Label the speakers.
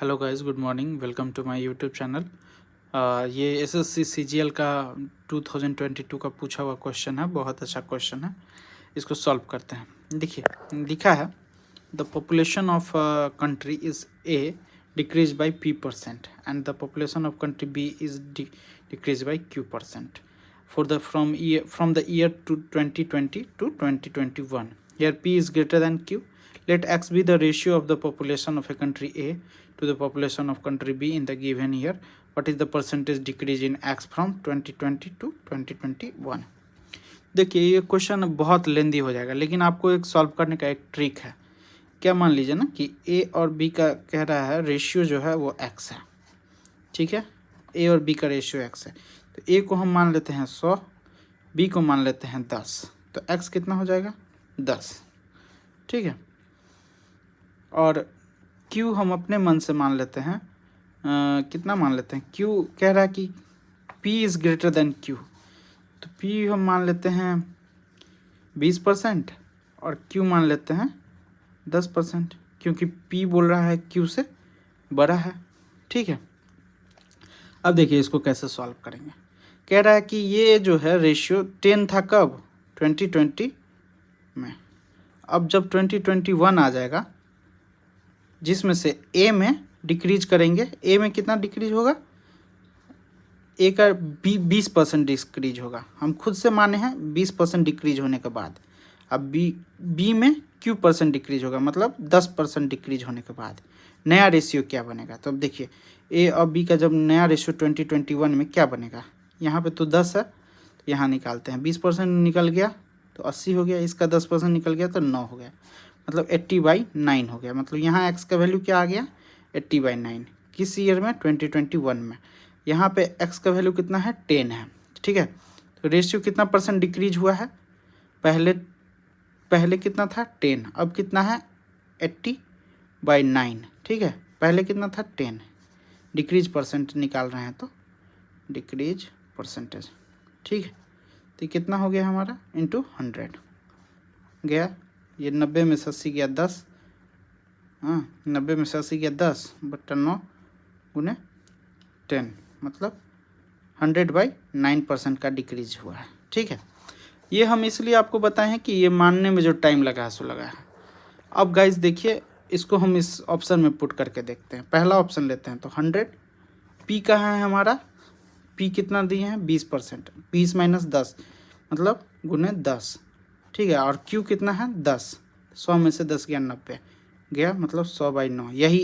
Speaker 1: Hello guys, good morning. Welcome to my YouTube channel. ये SSC CGL का 2022 का पूछा हुआ क्वेश्चन है। बहुत अच्छा क्वेश्चन है, इसको सॉल्व करते हैं। देखिए, लिखा है the population of country is A decrease by p% and the population of country B is decrease by q% for the from the year to 2020 to 2021. Here p is greater than q. Let x be the ratio of the population of a country A to the population of country B in the given year. What is the percentage decrease in x from 2020 to 2021? देखिए, ये question बहुत लेंदी हो जाएगा, लेकिन आपको एक solve करने का एक ट्रिक है। क्या, मान लीजिए ना कि ए और बी का कह रहा है रेशियो जो है वो x है, ठीक है। ए और बी का रेशियो x है, तो ए को हम मान लेते हैं 100, बी को मान लेते हैं 10, तो x कितना हो जाएगा 10, ठीक है। और q हम अपने मन से मान लेते हैं, कितना मान लेते हैं, q कह रहा है कि p is greater than q, तो p हम मान लेते हैं 20% और q मान लेते हैं 10%, क्योंकि p बोल रहा है q से बड़ा है, ठीक है। अब देखिए इसको कैसे सॉल्व करेंगे। कह रहा है कि ये जो है रेशियो 10 था कब, 2020 में। अब जब 2021 आ जाएगा, जिसमें से ए में डिक्रीज करेंगे, ए में कितना डिक्रीज होगा, ए का 20% डिक्रीज होगा। हम खुद से माने हैं 20% डिक्रीज होने के बाद। अब बी में Q% डिक्रीज होगा, मतलब 10% डिक्रीज होने के बाद नया रेशियो क्या बनेगा। तो अब देखिए ए और बी का जब नया रेशियो 2021 में क्या बनेगा, यहाँ पे तो 10 है, तो यहाँ निकालते हैं, 20% निकल गया तो 80 हो गया, इसका 10% निकल गया तो 9 हो गया, मतलब 80/9 हो गया। मतलब यहाँ x का वैल्यू क्या आ गया, 80/9। किस ईयर में, 2021 में। यहाँ पे x का वैल्यू कितना है, 10 है, ठीक है। तो रेशियो कितना परसेंट डिक्रीज हुआ है, पहले कितना था 10, अब कितना है 80/9, ठीक है। पहले कितना था 10, डिक्रीज परसेंट निकाल रहे हैं तो डिक्रीज परसेंटेज, ठीक है। तो कितना हो गया हमारा, इंटू 100 गया। ये 90 में से 80 गया 10, हाँ 90 में से 80 गया 10 बट्टा 9 गुने 10, मतलब 100/9% का डिक्रीज हुआ है, ठीक है। ये हम इसलिए आपको बताएं हैं कि ये मानने में जो टाइम लगा है सो लगा है। अब गाइस देखिए, इसको हम इस ऑप्शन में पुट करके देखते हैं। पहला ऑप्शन लेते हैं तो 100, पी कहाँ है हमारा, पी कितना दिए हैं 20%, 20 - 10 मतलब गुने 10, ठीक है। और क्यू कितना है 10, 100 में से 10 गया 90 गया, मतलब 100/9। यही